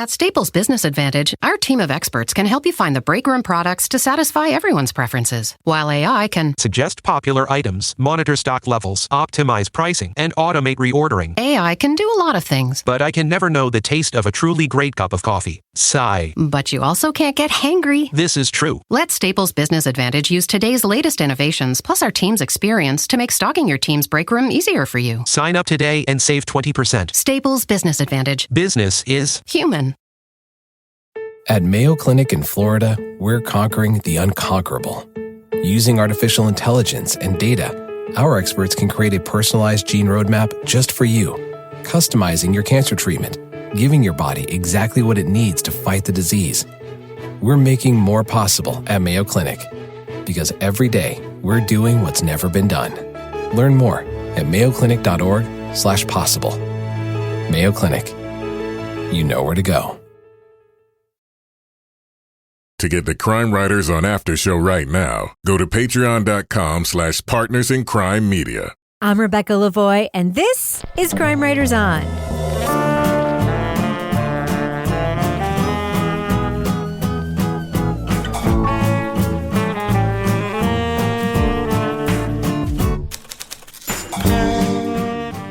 At Staples Business Advantage, our team of experts can help you find the breakroom products to satisfy everyone's preferences, while AI can suggest popular items, monitor stock levels, optimize pricing, and automate reordering. AI can do a lot of things. But I can never know the taste of a truly great cup of coffee. Sigh. But you also can't get hangry. This is true. Let Staples Business Advantage use today's latest innovations, plus our team's experience, to make stocking your team's breakroom easier for you. Sign up today and save 20%. Staples Business Advantage. Business is human. At Mayo Clinic in Florida, we're conquering the unconquerable. Using artificial intelligence and data, our experts can create a personalized gene roadmap just for you, customizing your cancer treatment, giving your body exactly what it needs to fight the disease. We're making more possible at Mayo Clinic, because every day we're doing what's never been done. Learn more at mayoclinic.org/possible. Mayo Clinic. You know where to go. To get the Crime Writers on Aftershow right now, go to patreon.com/partnersincrimemedia. I'm Rebecca Lavoie, and this is Crime Writers On.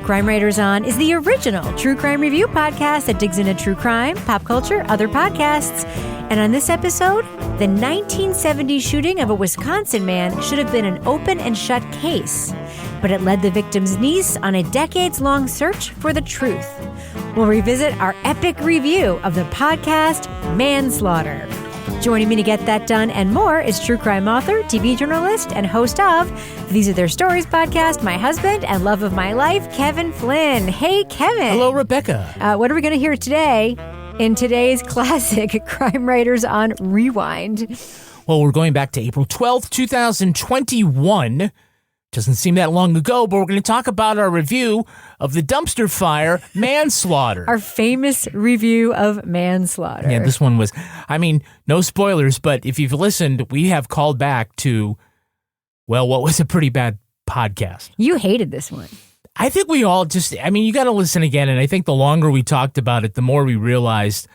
Crime Writers On is the original true crime review podcast that digs into true crime, pop culture, other podcasts. And on this episode, the 1970 shooting of a Wisconsin man should have been an open and shut case, but it led the victim's niece on a decades-long search for the truth. We'll revisit our epic review of the podcast MANslaughter. Joining me to get that done and more is true crime author, TV journalist, and host of These Are Their Stories podcast, my husband and love of my life, Kevin Flynn. Hey, Kevin. Hello, Rebecca. What are we going to hear today in today's classic Crime Writers on Rewind? Well, we're going back to April 12th, 2021. Doesn't seem that long ago, but we're going to talk about our review of the dumpster fire, MANslaughter. Our famous review of MANslaughter. Yeah, this one was, no spoilers, but if you've listened, we have called back to, well, what was a pretty bad podcast. You hated this one. I think we all you got to listen again, and I think the longer we talked about it, the more we realized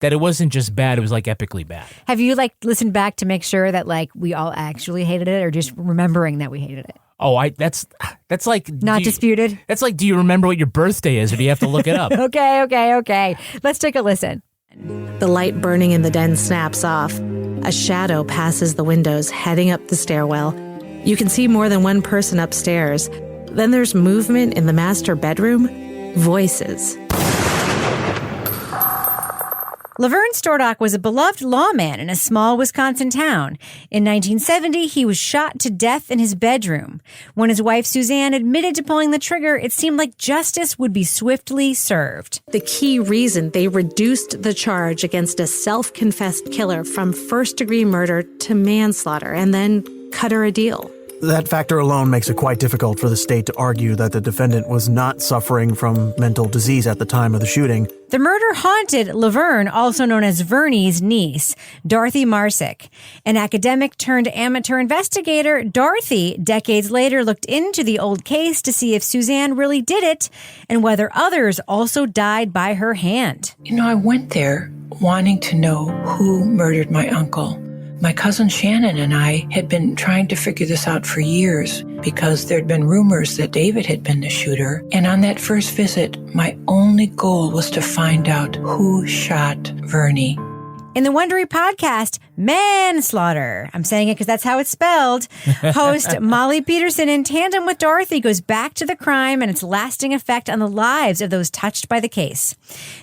that it wasn't just bad, it was epically bad. Have you listened back to make sure that we all actually hated it, or just remembering that we hated it? Oh, that's like not disputed. That's like, do you remember what your birthday is, or do you have to look it up? Okay. Let's take a listen. The light burning in the den snaps off. A shadow passes the windows, heading up the stairwell. You can see more than one person upstairs. Then there's movement in the master bedroom. Voices. Laverne Stordock was a beloved lawman in a small Wisconsin town. In 1970, he was shot to death in his bedroom. When his wife Suzanne admitted to pulling the trigger, it seemed like justice would be swiftly served. The key reason they reduced the charge against a self-confessed killer from first-degree murder to manslaughter and then cut her a deal. That factor alone makes it quite difficult for the state to argue that the defendant was not suffering from mental disease at the time of the shooting. The murder haunted Laverne, also known as Vernie's niece, Dorothy Marsick. An academic turned amateur investigator, Dorothy, decades later looked into the old case to see if Suzanne really did it and whether others also died by her hand. I went there wanting to know who murdered my uncle. My cousin Shannon and I had been trying to figure this out for years because there'd been rumors that David had been the shooter. And on that first visit, my only goal was to find out who shot Vernie. In the Wondery podcast, MANslaughter, I'm saying it because that's how it's spelled, host Molly Peterson, in tandem with Dorothy, goes back to the crime and its lasting effect on the lives of those touched by the case.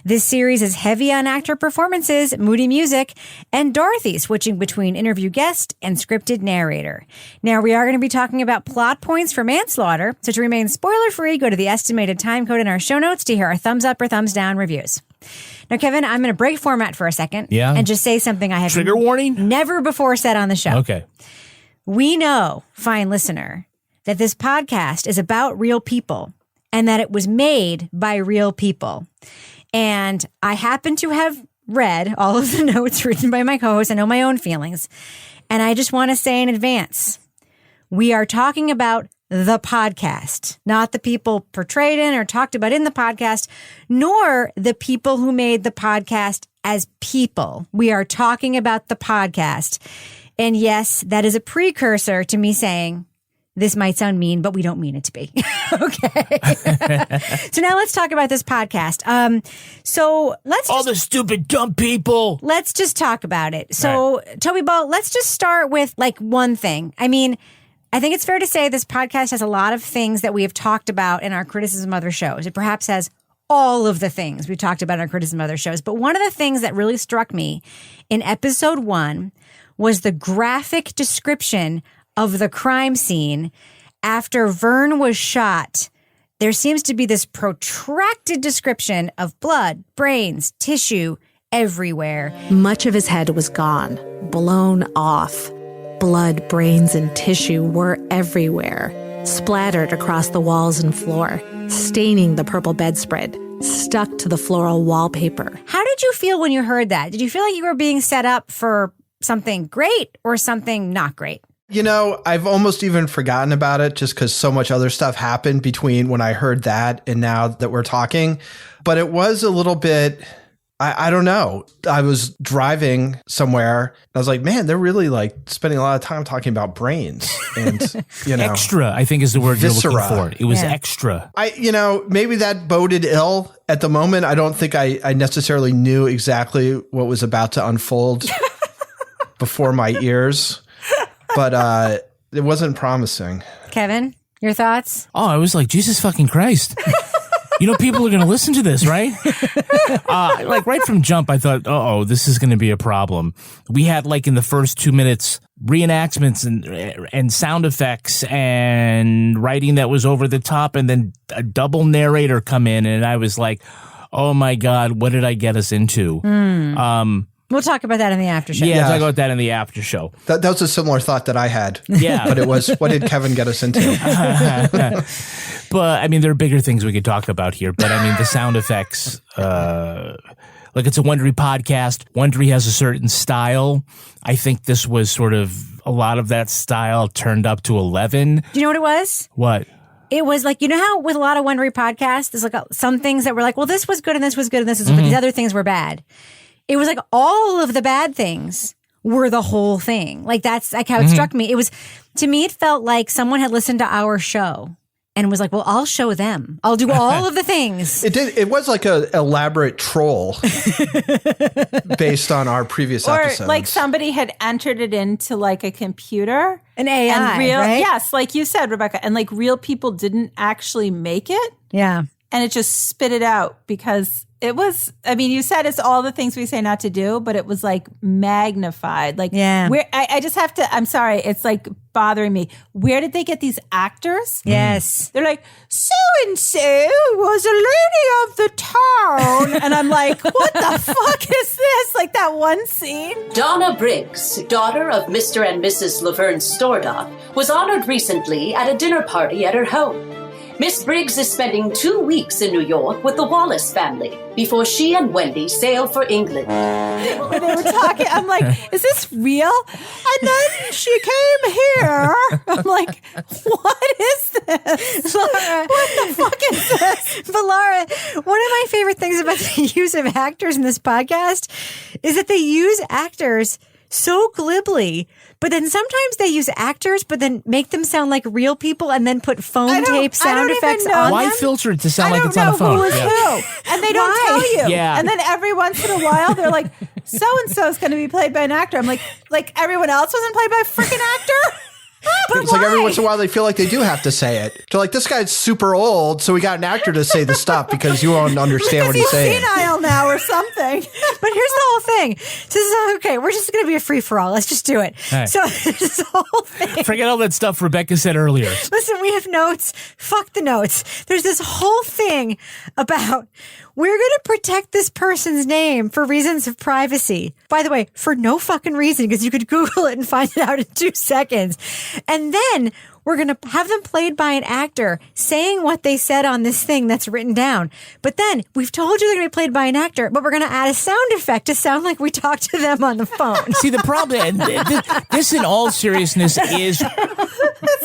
This series is heavy on actor performances, moody music, and Dorothy switching between interview guest and scripted narrator. Now, we are going to be talking about plot points for MANslaughter, so to remain spoiler-free, go to the estimated time code in our show notes to hear our thumbs up or thumbs down reviews. Now, Kevin, I'm going to break format for a second and just say something I have Trigger warning? Never before said on the show. Okay. We know, fine listener, that this podcast is about real people and that it was made by real people. And I happen to have read all of the notes written by my co-host. I know my own feelings. And I just want to say in advance, we are talking about the podcast, not the people portrayed in or talked about in the podcast, nor the people who made the podcast as people. We are talking about the podcast. And yes, that is a precursor to me saying, this might sound mean, but we don't mean it to be. Okay. So now let's talk about this podcast. So let's all the stupid, dumb people. Let's just talk about it. So, Toby Ball, let's just start with like one thing. I mean, I think it's fair to say this podcast has a lot of things that we have talked about in our criticism of other shows. It perhaps has all of the things we've talked about in our criticism of other shows. But one of the things that really struck me in episode 1 was the graphic description of the crime scene after Vern was shot. There seems to be this protracted description of blood, brains, tissue everywhere. Much of his head was gone, blown off. Blood, brains, and tissue were everywhere, splattered across the walls and floor, staining the purple bedspread, stuck to the floral wallpaper. How did you feel when you heard that? Did you feel like you were being set up for something great or something not great? You know, I've almost even forgotten about it just because so much other stuff happened between when I heard that and now that we're talking. But it was a little bit, I don't know. I was driving somewhere and I was like, man, they're really like spending a lot of time talking about brains and, you know. Extra, I think is the word viscera. You're looking for. It was extra. Maybe that boded ill at the moment. I don't think I necessarily knew exactly what was about to unfold before my ears. But it wasn't promising. Kevin, your thoughts? Oh, I was like, Jesus fucking Christ. You know, people are going to listen to this, right? Like right from jump, I thought, this is going to be a problem. We had like in the first 2 minutes, reenactments and sound effects and writing that was over the top and then a double narrator come in. And I was like, oh my God, what did I get us into? We'll talk about that in the after show. Yeah, talk about that in the after show. That was a similar thought that I had. Yeah. But it was, what did Kevin get us into? But, I mean, there are bigger things we could talk about here. But, I mean, the sound effects, like it's a Wondery podcast. Wondery has a certain style. I think this was sort of a lot of that style turned up to 11. Do you know what it was? What? It was like, you know how with a lot of Wondery podcasts, there's like some things that were like, well, this was good and this was good and this was good, but these other things were bad. It was like all of the bad things were the whole thing. Like that's like how it struck me. It was, to me, it felt like someone had listened to our show and was like, well, I'll show them. I'll do all of the things. It did. It was like an elaborate troll based on our previous episodes. Or like somebody had entered it into like a computer. An AI, and right? Yes, like you said, Rebecca. And like real people didn't actually make it. Yeah. And it just spit it out because it was, I mean, you said it's all the things we say not to do, but it was like magnified. Like, yeah. I just have to, I'm sorry, it's like bothering me. Where did they get these actors? Yes. They're like, so-and-so was a lady of the town. And I'm like, what the fuck is this? Like that one scene. Donna Briggs, daughter of Mr. and Mrs. Laverne Stordoff, was honored recently at a dinner party at her home. Miss Briggs is spending 2 weeks in New York with the Wallace family before she and Wendy sail for England. When they were talking, I'm like, is this real? And then she came here. I'm like, what is this? Laura, what the fuck is this? But Laura, one of my favorite things about the use of actors in this podcast is that they use actors so glibly, but then sometimes they use actors, but then make them sound like real people and then put phone tape sound effects on them. Why filter it to sound like it's on a phone? Who is who? And they don't tell you. Yeah. And then every once in a while, they're like, so-and-so is going to be played by an actor. I'm like everyone else wasn't played by a freaking actor? But it's like every once in a while they feel like they do have to say it. They're like, this guy's super old, so we got an actor to say the stuff because you won't understand what he's saying. He's senile now or something. But here's the whole thing. So this is okay. We're just going to be a free-for-all. Let's just do it. Right. So this whole thing. Forget all that stuff Rebecca said earlier. Listen, we have notes. Fuck the notes. There's this whole thing about we're going to protect this person's name for reasons of privacy. By the way, for no fucking reason, because you could Google it and find it out in 2 seconds. And then we're going to have them played by an actor saying what they said on this thing that's written down. But then we've told you they're going to be played by an actor, but we're going to add a sound effect to sound like we talked to them on the phone. See, the problem, this in all seriousness is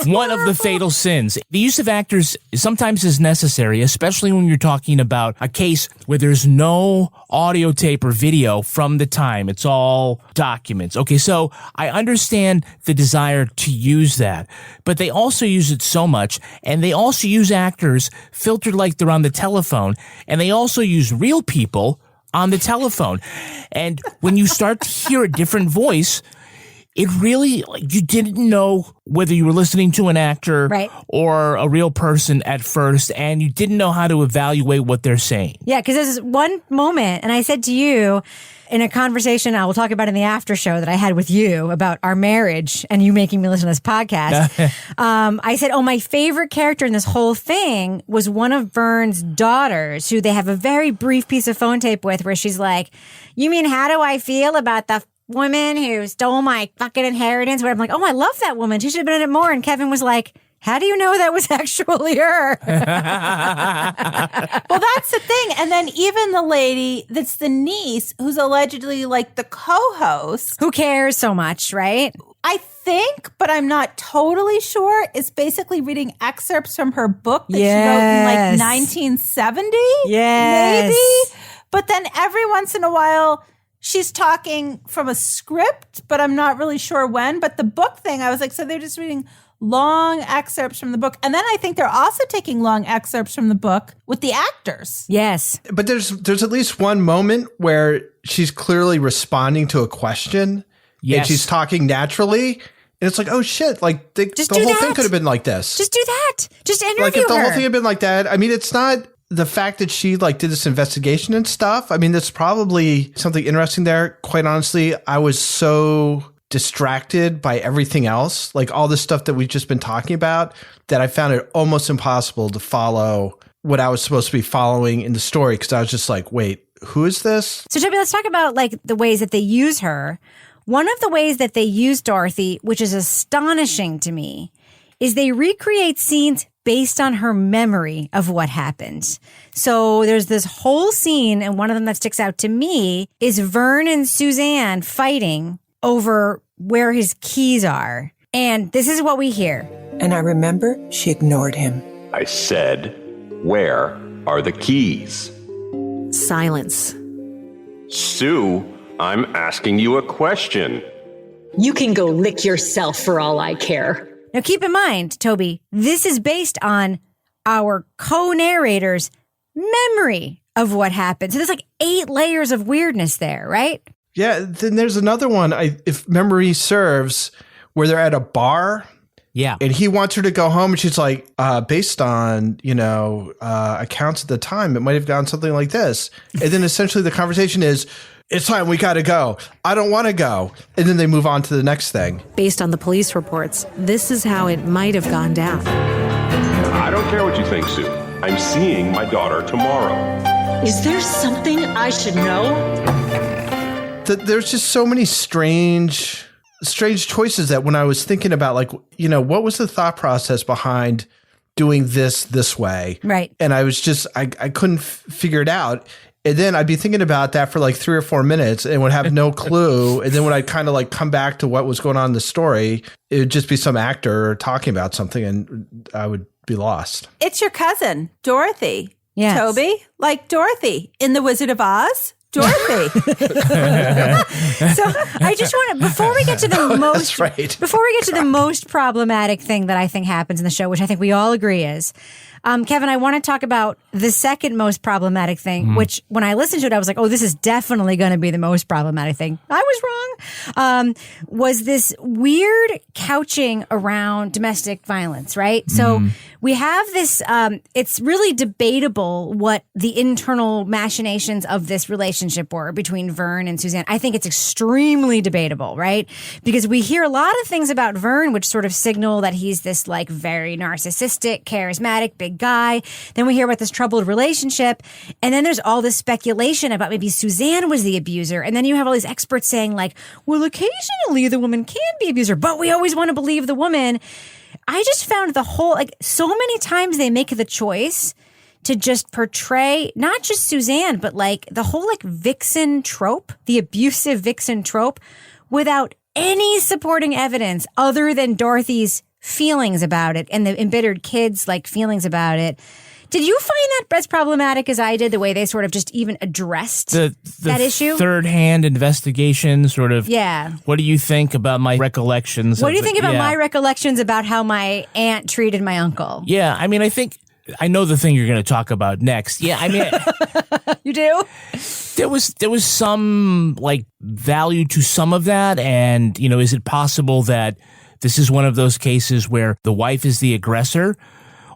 One of the fatal sins. The use of actors sometimes is necessary, especially when you're talking about a case where there's no audio tape or video from the time. It's all documents. Okay, so I understand the desire to use that, but they also use it so much, and they also use actors filtered like they're on the telephone, and they also use real people on the telephone. And when you start to hear a different voice, it really, you didn't know whether you were listening to an actor or a real person at first, and you didn't know how to evaluate what they're saying. Yeah, because there's one moment, and I said to you in a conversation I will talk about in the after show that I had with you about our marriage and you making me listen to this podcast, I said, my favorite character in this whole thing was one of Vern's daughters, who they have a very brief piece of phone tape with, where she's like, you mean, how do I feel about the woman who stole my fucking inheritance? Where I'm like, I love that woman. She should have been in it more. And Kevin was like, how do you know that was actually her? Well, that's the thing. And then even the lady that's the niece, who's allegedly like the co-host. Who cares so much, right? I think, but I'm not totally sure, is basically reading excerpts from her book that she wrote in like 1970. Yes. Maybe. But then every once in a while, she's talking from a script, but I'm not really sure when. But the book thing, I was like, so they're just reading long excerpts from the book. And then I think they're also taking long excerpts from the book with the actors. Yes. But there's at least one moment where she's clearly responding to a question. Yes. And she's talking naturally. And it's like, oh shit, like the whole thing could have been like this. Just do that. Just interview like if the her. whole thing had been like that. I mean, it's not the fact that she like did this investigation and stuff. I mean, there's probably something interesting there. Quite honestly, I was so distracted by everything else, like all the stuff that we've just been talking about, that I found it almost impossible to follow what I was supposed to be following in the story, because I was just like, wait, who is this? So Toby, let's talk about like the ways that they use her. One of the ways that they use Dorothy, which is astonishing to me, is they recreate scenes based on her memory of what happened. So there's this whole scene, and one of them that sticks out to me is Vern and Suzanne fighting over where his keys are. And this is what we hear. And I remember she ignored him. I said, where are the keys? Silence. Sue, I'm asking you a question. You can go lick yourself for all I care. Now keep in mind, Toby, this is based on our co-narrator's memory of what happened. So there's like 8 layers of weirdness there, right? Yeah, then there's another one, if memory serves, where they're at a bar. Yeah. And he wants her to go home, and she's like, based on, accounts at the time, it might have gone something like this. And then essentially the conversation is, it's time, we got to go. I don't want to go. And then they move on to the next thing. Based on the police reports, this is how it might have gone down. I don't care what you think, Sue. I'm seeing my daughter tomorrow. Is there something I should know? There's just so many strange choices that when I was thinking about, like, what was the thought process behind doing this way? Right. And I was just, I couldn't figure it out. And then I'd be thinking about that for like 3 or 4 minutes and would have no clue. And then when I'd kind of like come back to what was going on in the story, it would just be some actor talking about something and I would be lost. It's your cousin, Dorothy. Yes. Toby, like Dorothy in The Wizard of Oz. Dorothy. So I just want to, before we get to the most problematic thing that I think happens in the show, which I think we all agree is, Kevin, I want to talk about the second most problematic thing, which when I listened to it, I was like, oh, this is definitely going to be the most problematic thing. I was wrong. Was this weird couching around domestic violence, right? So we have this, it's really debatable what the internal machinations of this relationship were between Vern and Suzanne. I think it's extremely debatable, right? Because we hear a lot of things about Vern, which sort of signal that he's this like very narcissistic, charismatic, big guy. Then we hear about this troubled relationship. And then there's all this speculation about maybe Suzanne was the abuser. And then you have all these experts saying like, well, occasionally the woman can be abuser, but we always want to believe the woman. I just found the whole, like, so many times they make the choice to just portray not just Suzanne, but like the whole like vixen trope, the abusive vixen trope, without any supporting evidence other than Dorothy's feelings about it and the embittered kids like feelings about it. Did you find that as problematic as I did, the way they sort of just even addressed that issue? Third-hand investigation, sort of. Yeah. What do you think about my recollections? What do you think about my recollections about how my aunt treated my uncle? Yeah, I mean, I know the thing you're going to talk about next. Yeah, I mean, you do? There was some like value to some of that, and is it possible that this is one of those cases where the wife is the aggressor?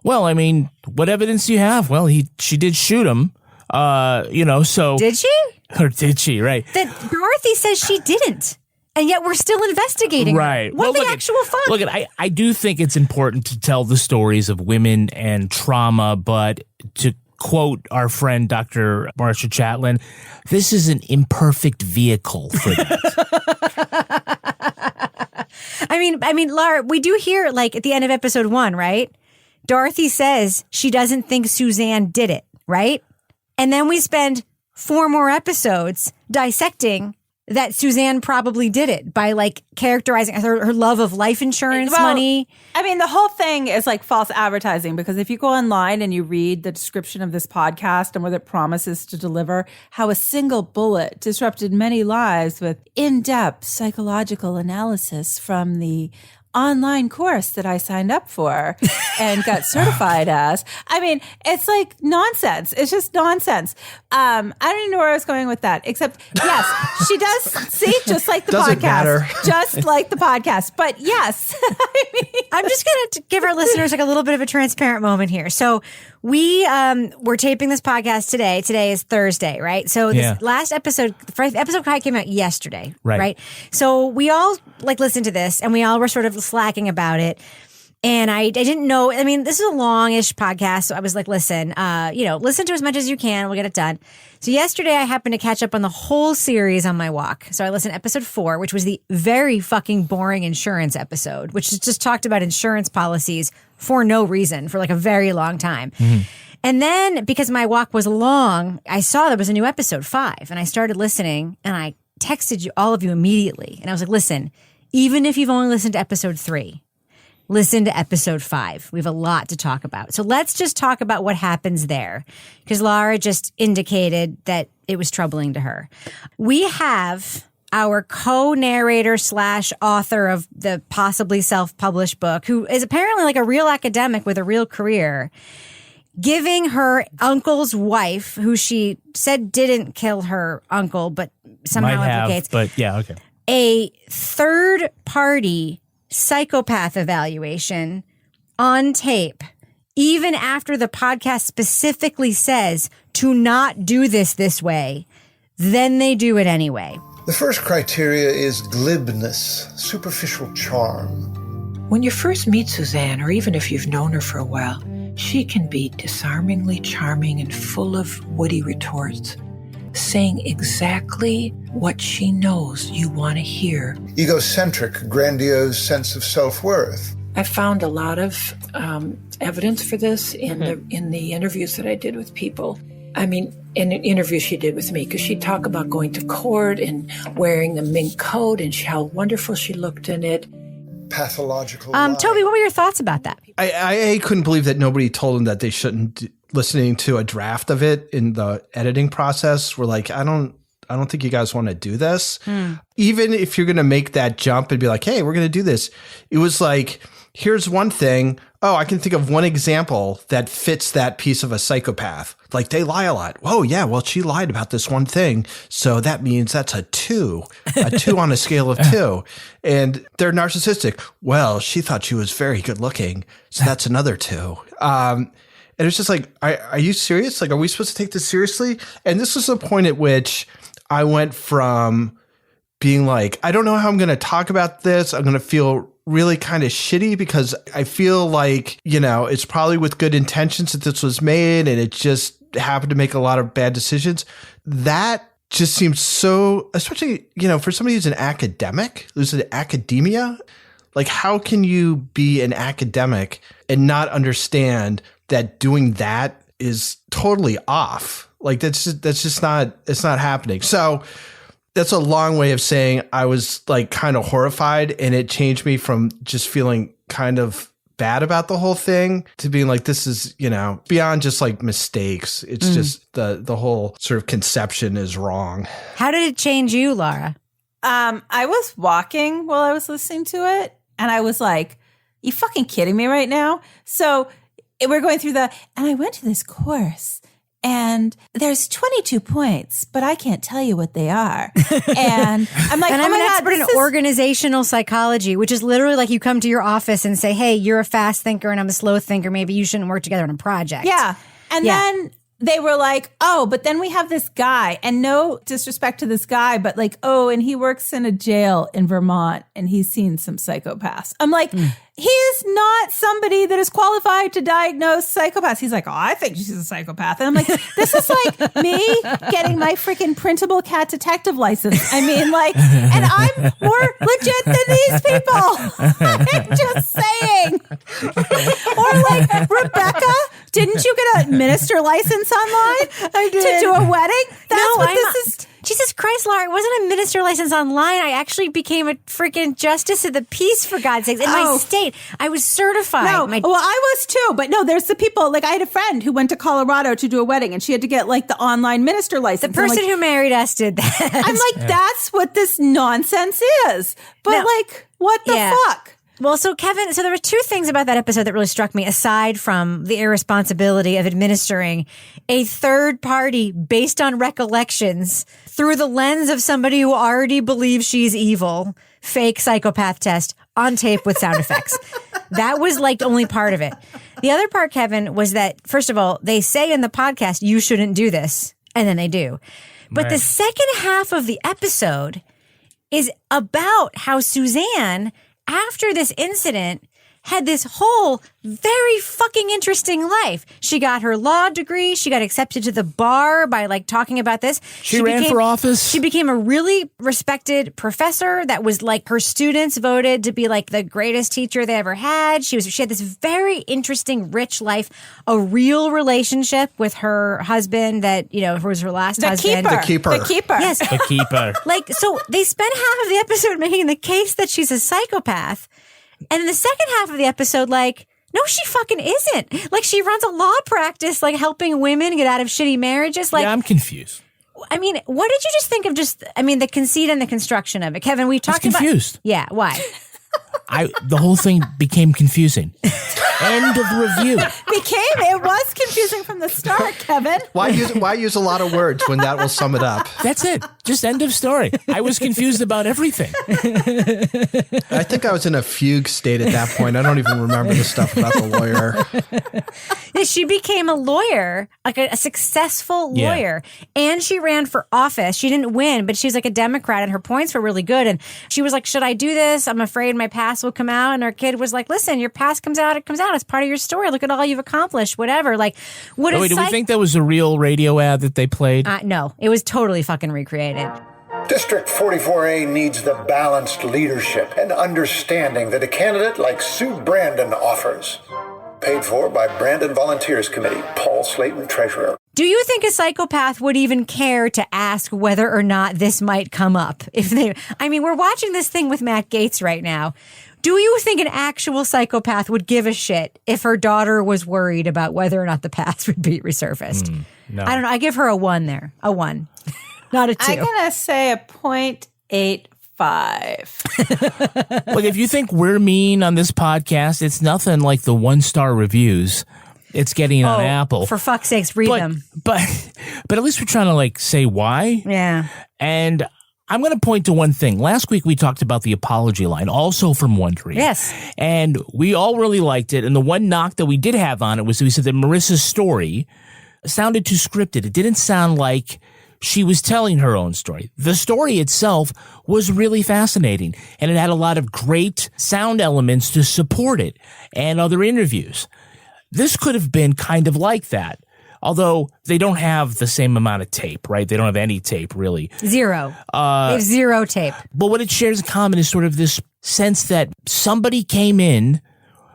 Well, I mean, what evidence do you have? Well, she did shoot him, so... Did she? Or did she, right? That Dorothy says she didn't, and yet we're still investigating her. Right. What the actual fuck? Look, I do think it's important to tell the stories of women and trauma, but to quote our friend Dr. Marsha Chatelain, this is an imperfect vehicle for that. I mean, Laura, we do hear, like, at the end of episode 1, right? Dorothy says she doesn't think Suzanne did it, right? And then we spend 4 more episodes dissecting that Suzanne probably did it by like characterizing her love of life insurance money. I mean, the whole thing is like false advertising, because if you go online and you read the description of this podcast and what it promises to deliver, how a single bullet disrupted many lives with in-depth psychological analysis from the online course that I signed up for and got certified as. I mean, it's like nonsense. It's just nonsense. I don't even know where I was going with that, except yes, she does see, just like the Doesn't podcast, matter. just like the podcast. But yes, I mean, I'm just going to give our listeners like a little bit of a transparent moment here. So we're taping this podcast today. Today is Thursday, right? So this last episode, the first episode came out yesterday, right? So we all like listened to this and we all were sort of slacking about it. And I didn't know, I mean, this is a long-ish podcast. So I was like, listen to as much as you can. We'll get it done. So yesterday I happened to catch up on the whole series on my walk. So I listened to episode 4, which was the very fucking boring insurance episode, which just talked about insurance policies for no reason for like a very long time. Mm-hmm. And then because my walk was long, I saw there was a new episode 5 and I started listening and I texted all of you immediately. And I was like, listen, even if you've only listened to episode 3, listen to episode 5. We have a lot to talk about. So let's just talk about what happens there, because Laura just indicated that it was troubling to her. We have our co-narrator / author of the possibly self-published book, who is apparently like a real academic with a real career, giving her uncle's wife, who she said didn't kill her uncle, but somehow implicates, but yeah, okay, a third-party psychopath evaluation on tape, even after the podcast specifically says to not do this way, then they do it anyway. The first criteria is glibness, superficial charm. When you first meet Suzanne, or even if you've known her for a while, she can be disarmingly charming and full of witty retorts, saying exactly what she knows you want to hear. Egocentric, grandiose sense of self-worth. I found a lot of evidence for this in the interviews that I did with people. I mean, in an interview she did with me, because she'd talk about going to court and wearing a mink coat and how wonderful she looked in it. Pathological. Toby, what were your thoughts about that? I couldn't believe that nobody told them that they shouldn't. Listening to a draft of it in the editing process, we're like, I don't think you guys want to do this. Even if you're going to make that jump and be like, hey, we're going to do this. It was like, here's one thing. Oh, I can think of one example that fits that piece of a psychopath. Like, they lie a lot. Oh, yeah, well, she lied about this one thing. So that means that's a 2 on a scale of 2. And they're narcissistic. Well, she thought she was very good looking. So that's another 2. And it's just like, are you serious? Like, are we supposed to take this seriously? And this was the point at which I went from being like, I don't know how I'm going to talk about this. I'm going to feel really kind of shitty because I feel like, it's probably with good intentions that this was made and it just happened to make a lot of bad decisions. That just seems so, especially, for somebody who's an academic, who's in academia, like, how can you be an academic and not understand that doing that is totally off? Like, that's just not, it's not happening. So that's a long way of saying I was like kind of horrified, and it changed me from just feeling kind of bad about the whole thing to being like, this is, beyond just like mistakes. It's just the whole sort of conception is wrong. How did it change you, Laura? I was walking while I was listening to it, and I was like, you fucking kidding me right now? So we're going through and I went to this course, and there's 22 points, but I can't tell you what they are. And I'm like, and I'm an expert in organizational psychology, which is literally like you come to your office and say, hey, you're a fast thinker and I'm a slow thinker. Maybe you shouldn't work together on a project. Yeah. And then they were like, oh, but then we have this guy, and no disrespect to this guy, but like, oh, and he works in a jail in Vermont and he's seen some psychopaths. I'm like, he is not somebody that is qualified to diagnose psychopaths. He's like, oh, I think she's a psychopath. And I'm like, this is like me getting my freaking printable cat detective license. I mean, like, and I'm more legit than these people. I'm just saying. Or like, Rebecca, didn't you get a minister license online? I did. To do a wedding? That's what this is. Jesus Christ, Laura, it wasn't a minister license online. I actually became a freaking justice of the peace, for God's sakes. In my state, I was certified. No, well, I was too. But no, there's the people, like I had a friend who went to Colorado to do a wedding, and she had to get like the online minister license. The person who married us did that. I'm like, that's what this nonsense is. But like, what the fuck? Well, so Kevin, there were two things about that episode that really struck me, aside from the irresponsibility of administering a third party based on recollections through the lens of somebody who already believes she's evil, fake psychopath test on tape with sound effects. That was like only part of it. The other part, Kevin, was that, first of all, they say in the podcast, you shouldn't do this. And then they do. But the second half of the episode is about how Suzanne, after this incident, had this whole very fucking interesting life. She got her law degree. She got accepted to the bar by like talking about this. She ran for office. She became a really respected professor that was like her students voted to be like the greatest teacher they ever had. She had this very interesting, rich life, a real relationship with her husband that, was her last husband. The keeper. Yes. The keeper. Like, so they spent half of the episode making the case that she's a psychopath. And in the second half of the episode, like, no, she fucking isn't. Like, she runs a law practice, like, helping women get out of shitty marriages. Like, yeah, I'm confused. I mean, what did you just think of the conceit and the construction of it? Kevin, we talked about... confused. Yeah, why? The whole thing became confusing. End of review. It was confusing from the start, Kevin. Why use a lot of words when that will sum it up? That's it. Just end of story. I was confused about everything. I think I was in a fugue state at that point. I don't even remember the stuff about the lawyer. Yeah, she became a lawyer, like a successful lawyer, and she ran for office. She didn't win, but she was like a Democrat, and her points were really good. And she was like, should I do this? I'm afraid my past will come out. And her kid was like, listen, your past comes out, it comes out. It's part of your story. Look at all you've accomplished, whatever. Like, do we think that was a real radio ad that they played? No, it was totally fucking recreated. District 44A needs the balanced leadership and understanding that a candidate like Sue Brandon offers. Paid for by Brandon Volunteers Committee, Paul Slayton, Treasurer. Do you think a psychopath would even care to ask whether or not this might come up? We're watching this thing with Matt Gaetz right now. Do you think an actual psychopath would give a shit if her daughter was worried about whether or not the past would be resurfaced? No. I don't know. I give her a 1 there. A 1. Not a 2. I'm going to say a 0.85. Look, if you think we're mean on this podcast, it's nothing like the 1-star reviews it's getting on Apple. For fuck's sakes, read them. But at least we're trying to like say why. Yeah. And I'm going to point to one thing. Last week we talked about the apology line, also from Wondery. Yes. And we all really liked it. And the one knock that we did have on it was we said that Marissa's story sounded too scripted. It didn't sound like she was telling her own story. The story itself was really fascinating, and it had a lot of great sound elements to support it and other interviews. This could have been kind of like that, although they don't have the same amount of tape, right? They don't have any tape, really. 0. They have 0 tape. But what it shares in common is sort of this sense that somebody came in,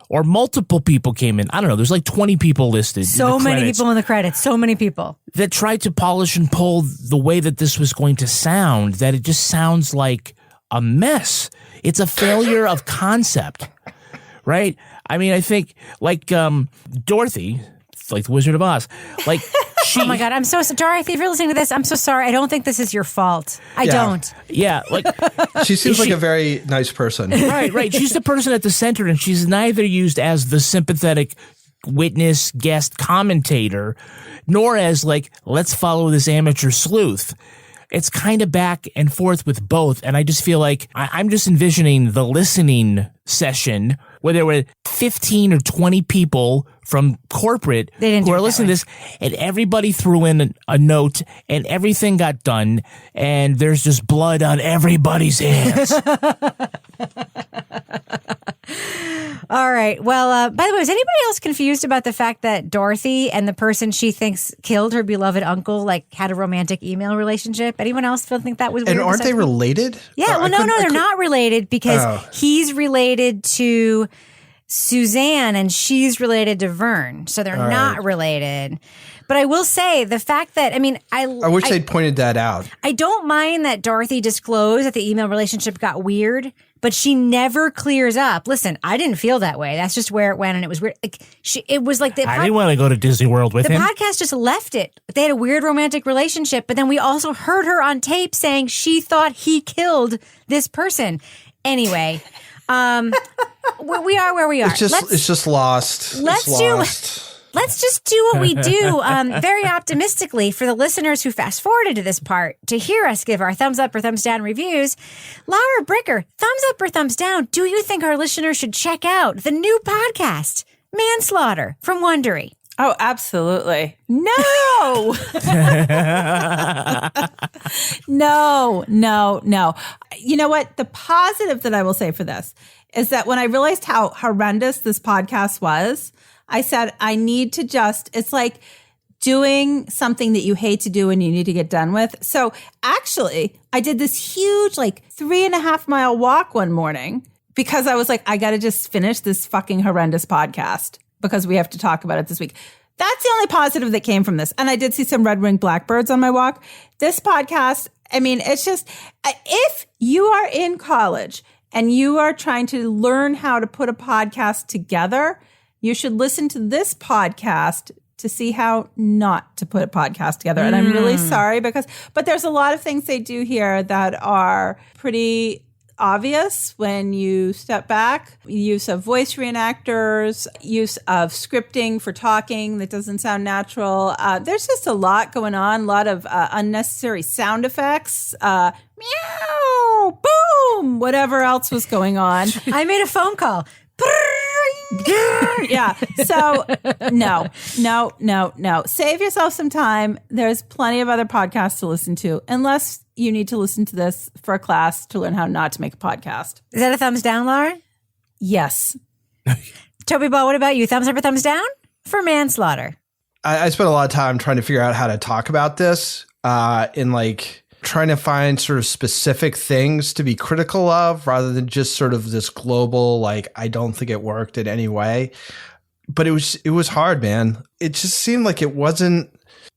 or multiple people came in. I don't know. There's like 20 people listed. So many people in the credits. So many people. That tried to polish and pull the way that this was going to sound, that it just sounds like a mess. It's a failure of concept, right? I mean, I think like Dorothy, like the Wizard of Oz, like she. Oh my God, I'm so sorry, Dorothy. If you're listening to this, I'm so sorry. I don't think this is your fault. I don't. Yeah, like she seems like a very nice person. Right. She's the person at the center, and she's neither used as the sympathetic witness, guest, commentator, nor as like, let's follow this amateur sleuth. It's kind of back and forth with both. And I just feel like I'm just envisioning the listening session where there were 15 or 20 people from corporate who are listening to this, and everybody threw in a note and everything got done, and there's just blood on everybody's hands. All right. Well, by the way, is anybody else confused about the fact that Dorothy and the person she thinks killed her beloved uncle like had a romantic email relationship? Anyone else think that was weird? And aren't they related? Yeah. Well, no, they're not related because he's related to Suzanne and she's related to Vern. So they're not related. But I will say the fact that, I mean, I wish they'd pointed that out. I don't mind that Dorothy disclosed that the email relationship got weird, but she never clears up. Listen, I didn't feel that way. That's just where it went, and it was weird. Like, it was like I didn't want to go to Disney World with him. The podcast just left it. They had a weird romantic relationship, but then we also heard her on tape saying she thought he killed this person. Anyway, we are where we are. It's just lost. Let's just do what we do very optimistically for the listeners who fast forwarded to this part to hear us give our thumbs up or thumbs down reviews. Laura Bricker, thumbs up or thumbs down? Do you think our listeners should check out the new podcast, Manslaughter from Wondery? Oh, absolutely. No. No. You know what? The positive that I will say for this is that when I realized how horrendous this podcast was, I said, I need to it's like doing something that you hate to do and you need to get done with. So actually, I did this huge, 3.5 mile walk one morning because I was like, I got to just finish this fucking horrendous podcast because we have to talk about it this week. That's the only positive that came from this. And I did see some red-winged blackbirds on my walk. This podcast, I mean, it's just, if you are in college and you are trying to learn how to put a podcast together, you should listen to this podcast to see how not to put a podcast together. And I'm really sorry but there's a lot of things they do here that are pretty obvious when you step back. Use of voice reenactors, use of scripting for talking that doesn't sound natural. There's just a lot going on, a lot of unnecessary sound effects. Meow, boom, whatever else was going on. I made a phone call. Yeah. So no. Save yourself some time. There's plenty of other podcasts to listen to, unless you need to listen to this for a class to learn how not to make a podcast. Is that a thumbs down, Laura? Yes. Toby Ball, what about you? Thumbs up or thumbs down for Manslaughter? I spent a lot of time trying to figure out how to talk about this trying to find sort of specific things to be critical of rather than just sort of this global, I don't think it worked in any way. But it was hard, man. It just seemed like it wasn't.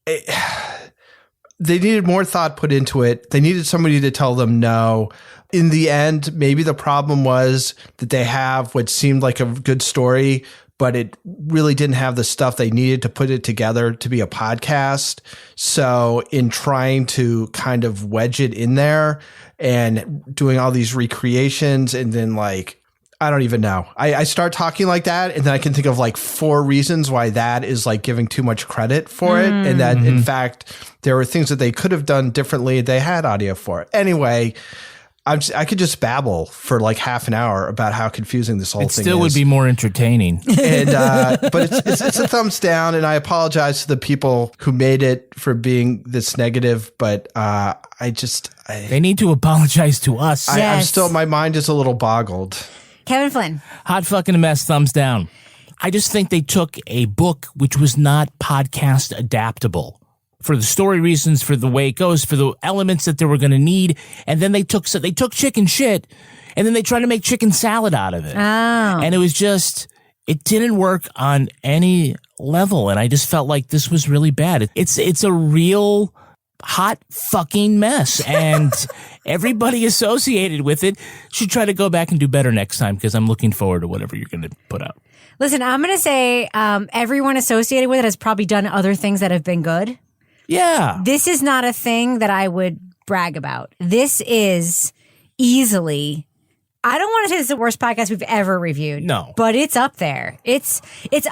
They needed more thought put into it. They needed somebody to tell them no. In the end, maybe the problem was that they have what seemed like a good story, but it really didn't have the stuff they needed to put it together to be a podcast. So in trying to kind of wedge it in there and doing all these recreations and then I don't even know. I start talking like that and then I can think of 4 reasons why that is giving too much credit for it. And that in fact, there were things that they could have done differently. They had audio for it. Anyway, I could just babble for half an hour about how confusing this whole thing is. It still would be more entertaining. And but it's a thumbs down, and I apologize to the people who made it for being this negative. But they need to apologize to us. I'm still, my mind is a little boggled. Kevin Flynn, hot fucking mess. Thumbs down. I just think they took a book which was not podcast adaptable. For the story reasons, for the way it goes, for the elements that they were going to need. And then they took chicken shit and then they tried to make chicken salad out of it. Oh. And it was it didn't work on any level. And I just felt like this was really bad. It's a real hot fucking mess. And everybody associated with it should try to go back and do better next time, because I'm looking forward to whatever you're going to put out. Listen, I'm going to say everyone associated with it has probably done other things that have been good. Yeah. This is not a thing that I would brag about. This is easily, I don't want to say it's the worst podcast we've ever reviewed. No. But it's up there. It's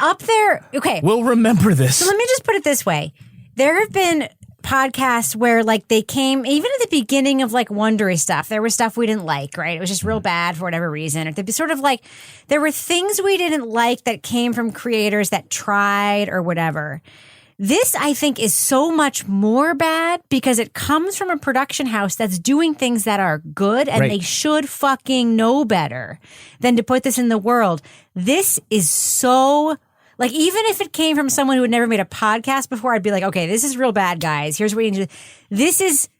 up there. Okay. We'll remember this. So let me just put it this way. There have been podcasts where like they came, even at the beginning of like Wondery stuff, there was stuff we didn't like, right? It was just real bad for whatever reason. Or they'd be sort of like, there were things we didn't like that came from creators that tried or whatever. This, I think, is so much more bad because it comes from a production house that's doing things that are good, and they should fucking know better than to put this in the world. This is so, like, even if it came from someone who had never made a podcast before, I'd be like, okay, this is real bad, guys. Here's what you need to do. This is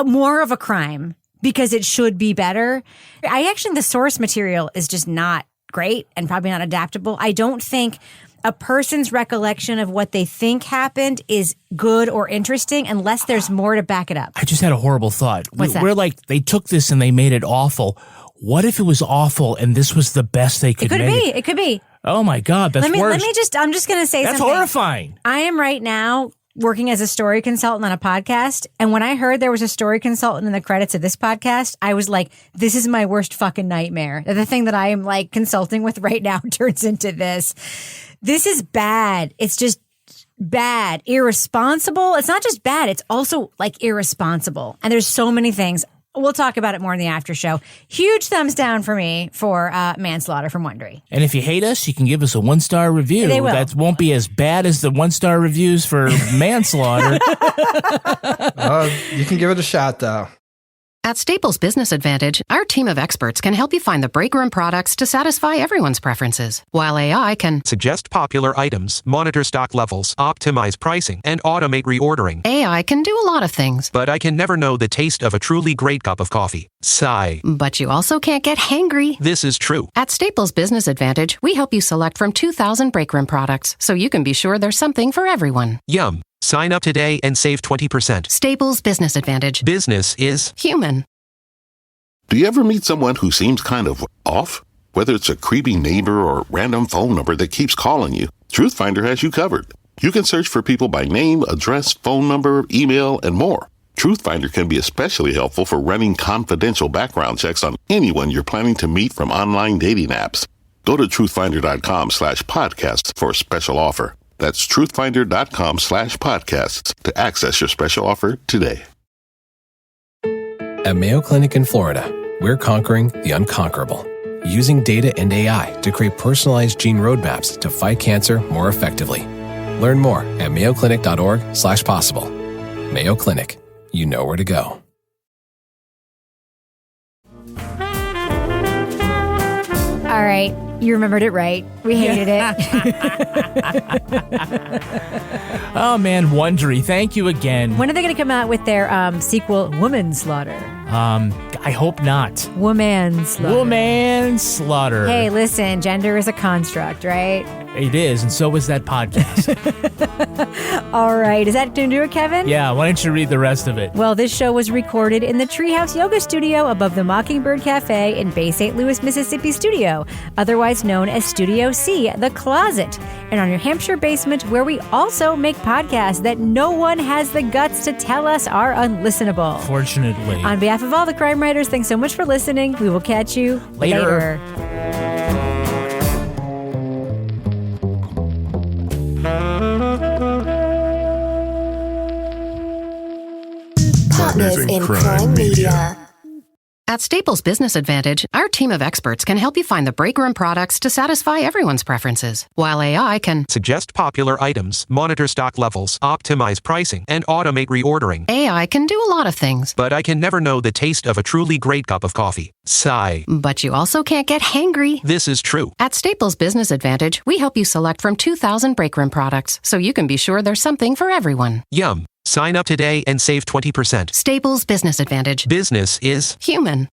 more of a crime because it should be better. I actually, the source material is just not great and probably not adaptable. I don't think a person's recollection of what they think happened is good or interesting unless there's more to back it up. I just had a horrible thought. What's that? We're like, they took this and they made it awful. What if it was awful and this was the best they could make? It could be. Oh my God, that's worse. I'm just going to say that's something. horrifying. I am right now working as a story consultant on a podcast. And when I heard there was a story consultant in the credits of this podcast, I was like, this is my worst fucking nightmare. The thing that I am like consulting with right now turns into this. This is bad. It's just bad. Irresponsible. It's not just bad. It's also like irresponsible. And there's so many things. We'll talk about it more in the after show. Huge thumbs down for me for Manslaughter from Wondery. And if you hate us, you can give us a 1-star review. They will. That won't be as bad as the 1-star reviews for Manslaughter. You can give it a shot, though. At Staples Business Advantage, our team of experts can help you find the breakroom products to satisfy everyone's preferences, while AI can suggest popular items, monitor stock levels, optimize pricing, and automate reordering. AI can do a lot of things. But I can never know the taste of a truly great cup of coffee. Sigh. But you also can't get hangry. This is true. At Staples Business Advantage, we help you select from 2,000 breakroom products, so you can be sure there's something for everyone. Yum. Sign up today and save 20%. Staples Business Advantage. Business is human. Do you ever meet someone who seems kind of off? Whether it's a creepy neighbor or random phone number that keeps calling you, Truthfinder has you covered. You can search for people by name, address, phone number, email, and more. Truthfinder can be especially helpful for running confidential background checks on anyone you're planning to meet from online dating apps. Go to truthfinder.com/podcasts for a special offer. That's truthfinder.com/podcasts to access your special offer today. At Mayo Clinic in Florida, we're conquering the unconquerable, using data and AI to create personalized gene roadmaps to fight cancer more effectively. Learn more at mayoclinic.org/possible. Mayo Clinic, you know where to go. All right. You remembered it right. We hated it. Oh, man, Wondery, thank you again. When are they going to come out with their sequel, Womanslaughter? I hope not. Womanslaughter. Womanslaughter. Hey, listen, gender is a construct, right? It is, and so is that podcast. All right. Is that going to do it, Kevin? Yeah, why don't you read the rest of it? Well, this show was recorded in the Treehouse Yoga Studio above the Mockingbird Cafe in Bay St. Louis, Mississippi studio, otherwise known as Studio C, The Closet, in our New Hampshire basement, where we also make podcasts that no one has the guts to tell us are unlistenable. Fortunately. On behalf of all the crime writers, thanks so much for listening. We will catch you later. Partners in Crime Media. At Staples Business Advantage, our team of experts can help you find the breakroom products to satisfy everyone's preferences, while AI can suggest popular items, monitor stock levels, optimize pricing, and automate reordering. AI can do a lot of things. But I can never know the taste of a truly great cup of coffee. Sigh. But you also can't get hangry. This is true. At Staples Business Advantage, we help you select from 2,000 breakroom products, so you can be sure there's something for everyone. Yum. Sign up today and save 20%. Staples Business Advantage. Business is human.